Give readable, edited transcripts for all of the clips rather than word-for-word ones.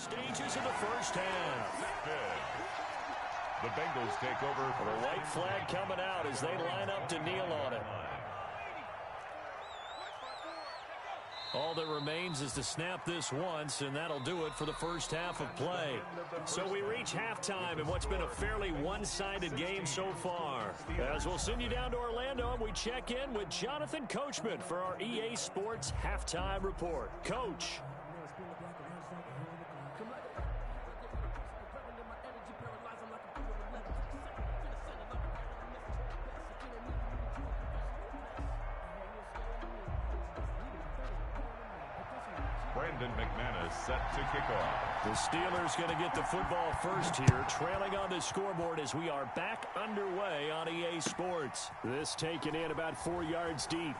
Stages of the first half. The Bengals take over. The white flag coming out as they line up to kneel on it. All that remains is to snap this once, and that'll do it for the first half of play. So we reach halftime in what's been a fairly one-sided game so far. As we'll send you down to Orlando, and we check in with Jonathan Coachman for our EA Sports Halftime Report. Coach. McManus set to kick off. The Steelers going to get the football first here, trailing on the scoreboard as we are back underway on EA Sports. This taken in about 4 yards deep.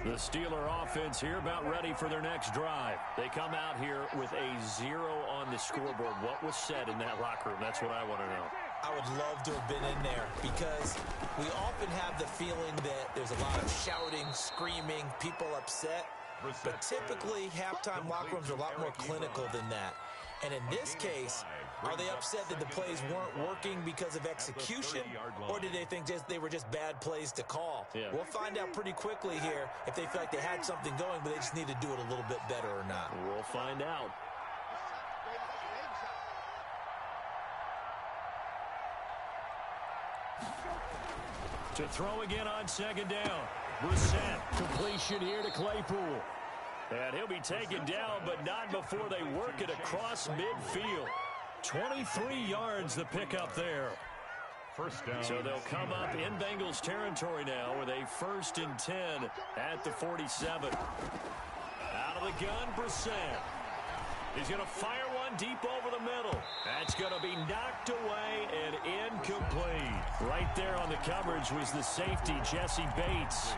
The Steeler offense here about ready for their next drive. They come out here with a 0 on the scoreboard. What was said in that locker room? That's what I want to know. I would love to have been in there because we often have the feeling that there's a lot of shouting, screaming, people upset. But typically, halftime locker rooms are a lot more clinical than that. And in this case, are they upset that the plays weren't working because of execution, or did they think they were just bad plays to call? Yeah. We'll find out pretty quickly here if they feel like they had something going, but they just need to do it a little bit better or not. We'll find out. To throw again on second down. Brissett, completion here to Claypool. And he'll be taken down, but not before they work it across midfield. 23 yards the pickup there. First down. So they'll come up in Bengals territory now with a 1st and 10 at the 47. Out of the gun, Brissett. He's going to fire one deep over the middle. That's going to be knocked away and incomplete. Right there on the coverage was the safety, Jesse Bates.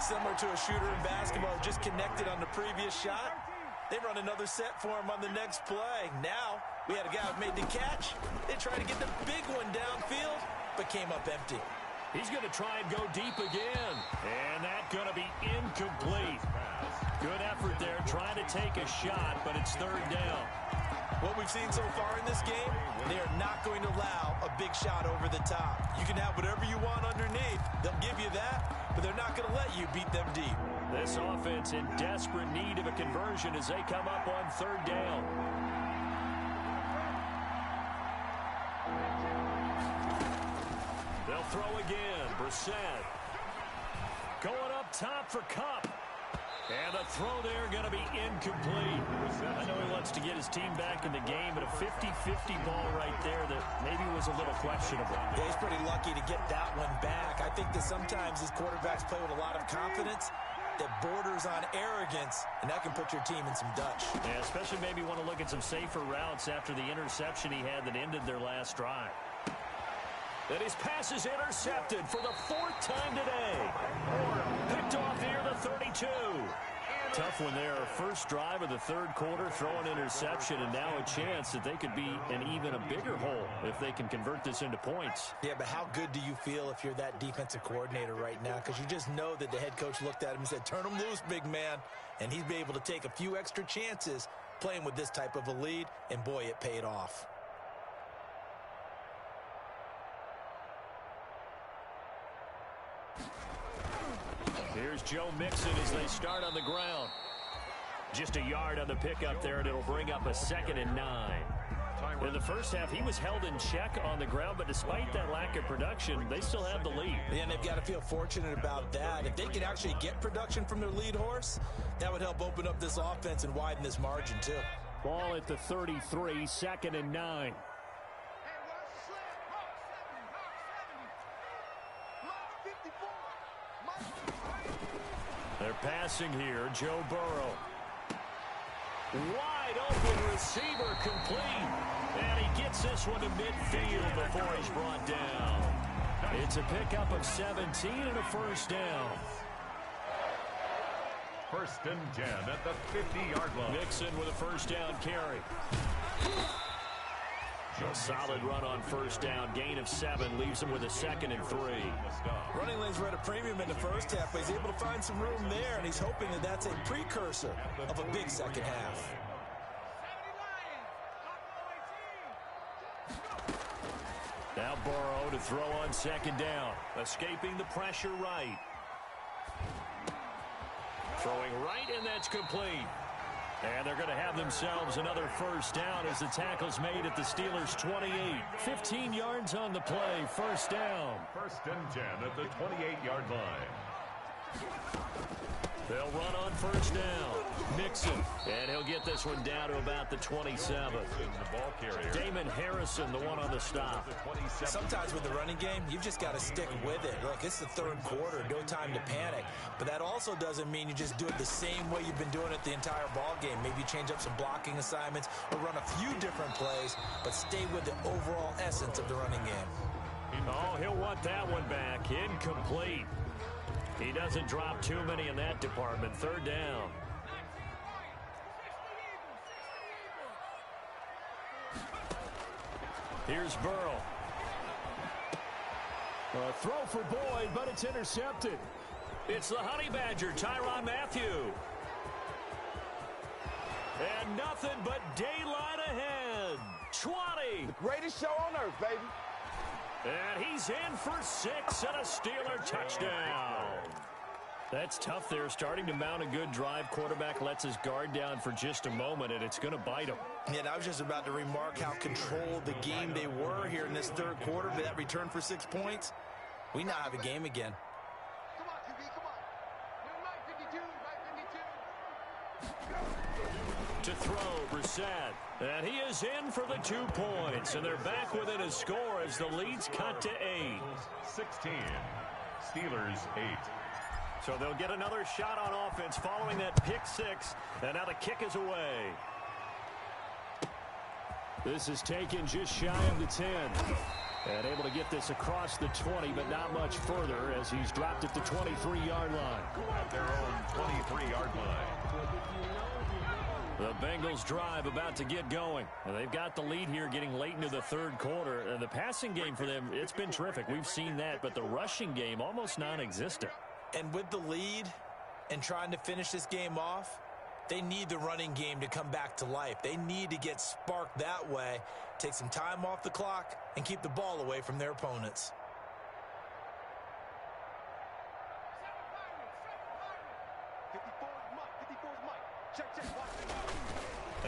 Similar to a shooter in basketball, just connected on the previous shot. They run another set for him on the next play. Now, we had a guy who made the catch. They tried to get the big one downfield, but came up empty. He's going to try and go deep again. And that's going to be incomplete. Good effort there, trying to take a shot, but it's 3rd down. What we've seen so far in this game, they are not going to allow a big shot over the top. You can have whatever you want underneath. They'll give you that, but they're not going to let you beat them deep. This offense in desperate need of a conversion as they come up on 3rd down. They'll throw again. Brissett going up top for Kupp. And the throw there going to be incomplete. I know he wants to get his team back in the game, but a 50-50 ball right there that maybe was a little questionable. Yeah, he's pretty lucky to get that one back. I think that sometimes his quarterbacks play with a lot of confidence that borders on arrogance, and that can put your team in some Dutch. Yeah, especially maybe want to look at some safer routes after the interception he had that ended their last drive. And his pass is intercepted for the 4th time today. Picked off near the 32. Tough one there. First drive of the 3rd quarter, throwing interception, and now a chance that they could be in even a bigger hole if they can convert this into points. Yeah, but how good do you feel if you're that defensive coordinator right now? Because you just know that the head coach looked at him and said, turn him loose, big man. And he'd be able to take a few extra chances playing with this type of a lead, and boy, it paid off. Here's Joe Mixon as they start on the ground. Just a yard on the pickup there, and it'll bring up a 2nd and 9. In the first half, he was held in check on the ground, but despite that lack of production, they still have the lead. And they've got to feel fortunate about that. If they can actually get production from their lead horse, that would help open up this offense and widen this margin, too. Ball at the 33, 2nd and 9. They're passing here. Joe Burrow. Wide open receiver complete. And he gets this one to midfield before he's brought down. It's a pickup of 17 and a 1st down. First and 10 at the 50-yard line. Nixon with a first down carry. A solid run on first down. Gain of 7 leaves him with a 2nd and 3. Running lanes were at a premium in the first half, but he's able to find some room there, and he's hoping that that's a precursor of a big second half. Now Burrow to throw on 2nd down. Escaping the pressure right. Throwing right, and that's complete. And they're going to have themselves another first down as the tackle's made at the Steelers' 28. 15 yards on the play. First down. First and 10 at the 28-yard line. They'll run on first down. Nixon. And he'll get this one down to about the 27. The ball carrier. Damon Harrison, the one on the stop. Sometimes with the running game, you've just got to stick with it. Look, it's the third quarter, no time to panic. But that also doesn't mean you just do it the same way you've been doing it the entire ball game. Maybe change up some blocking assignments or run a few different plays, but stay with the overall essence of the running game. Oh, he'll want that one back. Incomplete. He doesn't drop too many in that department. Third down. Here's Burrow. A throw for Boyd, but it's intercepted. It's the Honey Badger, Tyrann Mathieu. And nothing but daylight ahead. 20. The greatest show on earth, baby. And he's in for 6 and a Steeler touchdown. That's tough there. Starting to mount a good drive. Quarterback lets his guard down for just a moment, and it's going to bite him. And I was just about to remark how controlled the game they were here in this third quarter. But that return for 6 points, we now have a game again. Come on, QB, come on. You're right 52, right 52. To throw, Brissett. And he is in for the 2 points. And they're back within a score as the lead's cut to 8. 16. Steelers 8. So they'll get another shot on offense following that pick 6. And now the kick is away. This is taken just shy of the 10. And able to get this across the 20, but not much further as he's dropped at the 23-yard line. At their own 23-yard line. The Bengals drive about to get going. And they've got the lead here getting late into the third quarter. And the passing game for them, it's been terrific. We've seen that, but the rushing game almost non-existent. And with the lead and trying to finish this game off, they need the running game to come back to life. They need to get sparked that way, take some time off the clock, and keep the ball away from their opponents.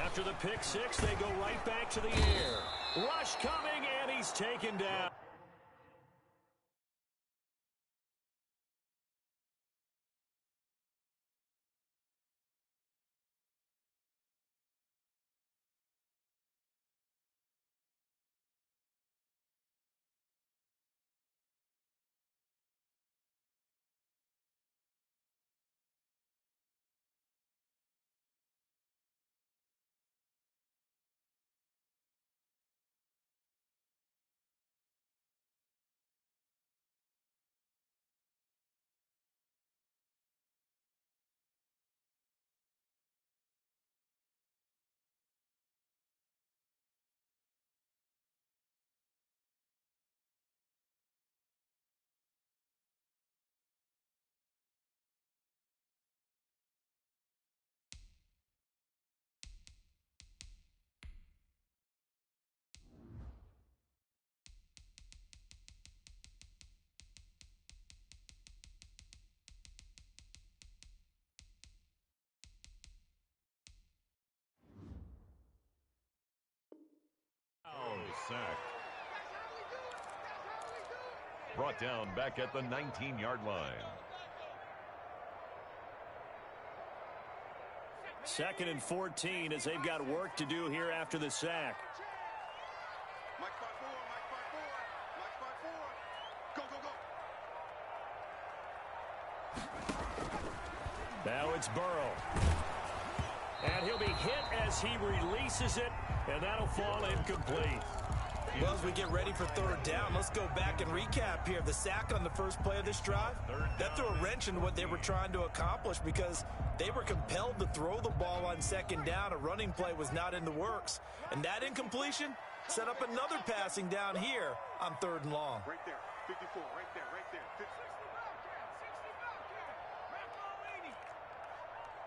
After the pick 6, they go right back to the air. Rush coming, and he's taken down. Sacked. Brought down back at the 19-yard line. 2nd and 14 as they've got work to do here after the sack. Mike 5-4, Mike 5-4. Go, go, go. Now it's Burrow. And he'll be hit as he releases it, and that'll fall incomplete. Well, as we get ready for third down, let's go back and recap here. The sack on the first play of this drive, that threw a wrench into what they were trying to accomplish because They were compelled to throw the ball on second down. A running play was not in the works. And that incompletion set up another passing down here on 3rd and long. Right there, 54, right there, right there. 60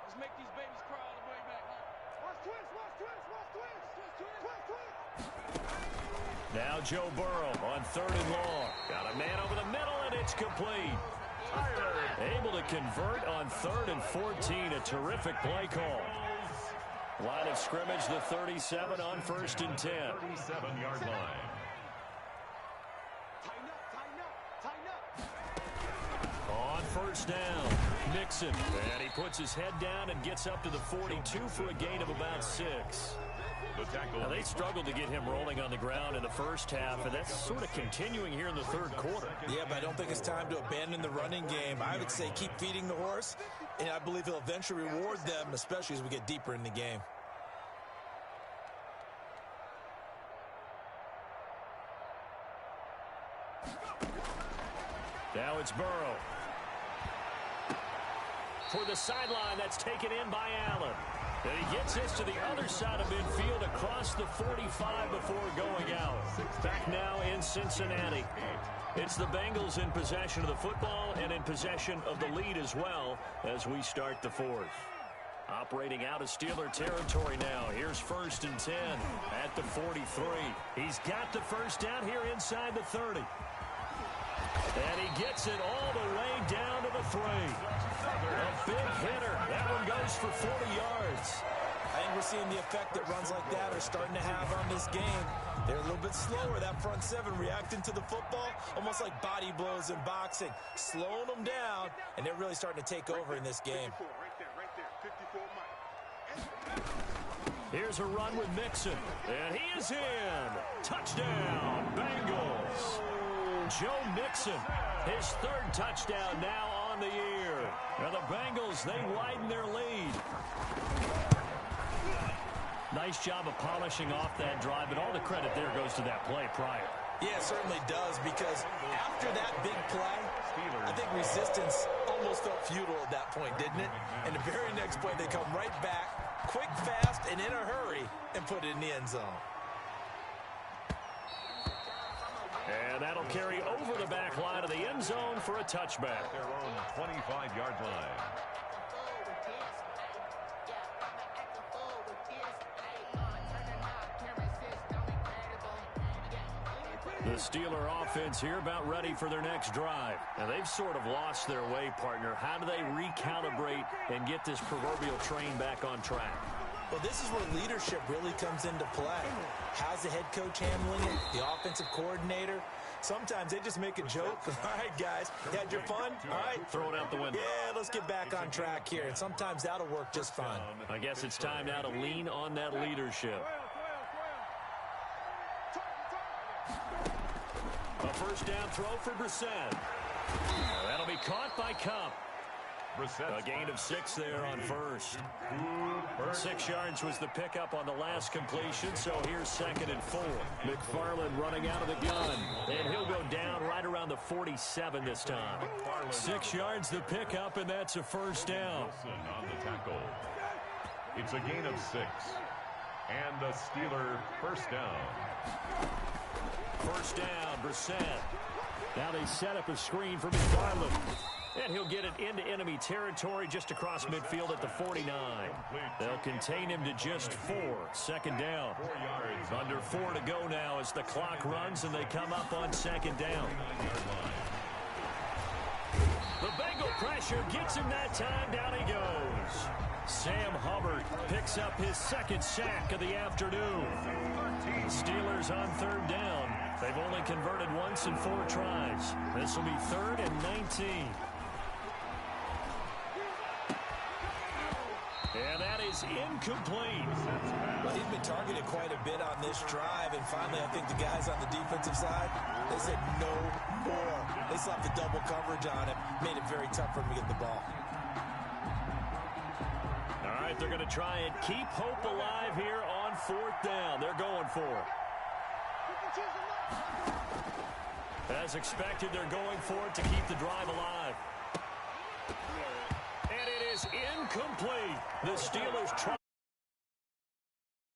Let's make these babies cry all the way back home. Watch twist, watch twist, watch twist. Twist, twist. Now Joe Burrow on 3rd and long. Got a man over the middle, and it's complete. Able to convert on 3rd and 14. A terrific play call. Line of scrimmage, the 37 on 1st and 10. 37-yard line. On 1st down, Mixon. And he puts his head down and gets up to the 42 for a gain of about 6. Now, they struggled to get him rolling on the ground in the first half, and that's sort of continuing here in the 3rd quarter. Yeah, but I don't think it's time to abandon the running game. I would say keep feeding the horse, and I believe he'll eventually reward them, especially as we get deeper in the game. Now it's Burrow. For the sideline, that's taken in by Allen. And he gets this to the other side of midfield across the 45 before going out. Back now in Cincinnati. It's the Bengals in possession of the football and in possession of the lead as well as we start the 4th. Operating out of Steeler territory now. Here's 1st and 10 at the 43. He's got the first down here inside the 30. And he gets it all the way down to the 3. A big hitter. That one goes for 40 yards. I think we're seeing the effect that runs like that are starting to have on this game. They're a little bit slower, that front 7, reacting to the football, almost like body blows in boxing, slowing them down, and they're really starting to take over in this game. Right there, 54, Mike. Here's a run with Mixon, and he is in. Touchdown, Bengals. Joe Mixon, his 3rd touchdown now on the year. Now the Bengals, they widen their lead. Nice job of polishing off that drive, but all the credit there goes to that play prior. Yeah, it certainly does, because after that big play, I think resistance almost felt futile at that point, didn't it? And the very next play, they come right back, quick, fast, and in a hurry, and put it in the end zone. And that'll carry over the back line of the end zone for a touchback. Their own 25-yard line. The Steeler offense here about ready for their next drive. And they've sort of lost their way, partner. How do they recalibrate and get this proverbial train back on track? Well, this is where leadership really comes into play. How's the head coach handling it? The offensive coordinator? Sometimes they just make a joke. All right, guys, you had your fun? All right. Throw it out the window. Yeah, let's get back on track here. And sometimes that'll work just fine. I guess it's time now to lean on that leadership. A first down throw for Brissett. That'll be caught by Cup. A gain of 6 there on 1st. 6 yards was the pickup on the last completion, so here's 2nd and 4. McFarland running out of the gun, and he'll go down right around the 47 this time. 6 yards the pickup, and that's a first down. On the tackle. It's a gain of 6. And a Steeler first down. First down, Brissett. Now they set up a screen for McFarland. And he'll get it into enemy territory just across midfield at the 49. They'll contain him to just 4. 2nd down. 4 yards. Under 4 to go now as the clock runs and they come up on 2nd down. The Bengal pressure gets him that time. Down he goes. Sam Hubbard picks up his 2nd sack of the afternoon. Steelers on 3rd down. They've only converted once in 4 tries. This will be 3rd and 19. And that is incomplete. Well, he's been targeted quite a bit on this drive, and finally I think the guys on the defensive side, they said no more. They slapped the double coverage on him, made it very tough for him to get the ball. All right, they're going to try and keep hope alive here on 4th down. They're going for it. As expected, they're going for it to keep the drive alive. And it is incomplete. The Steelers try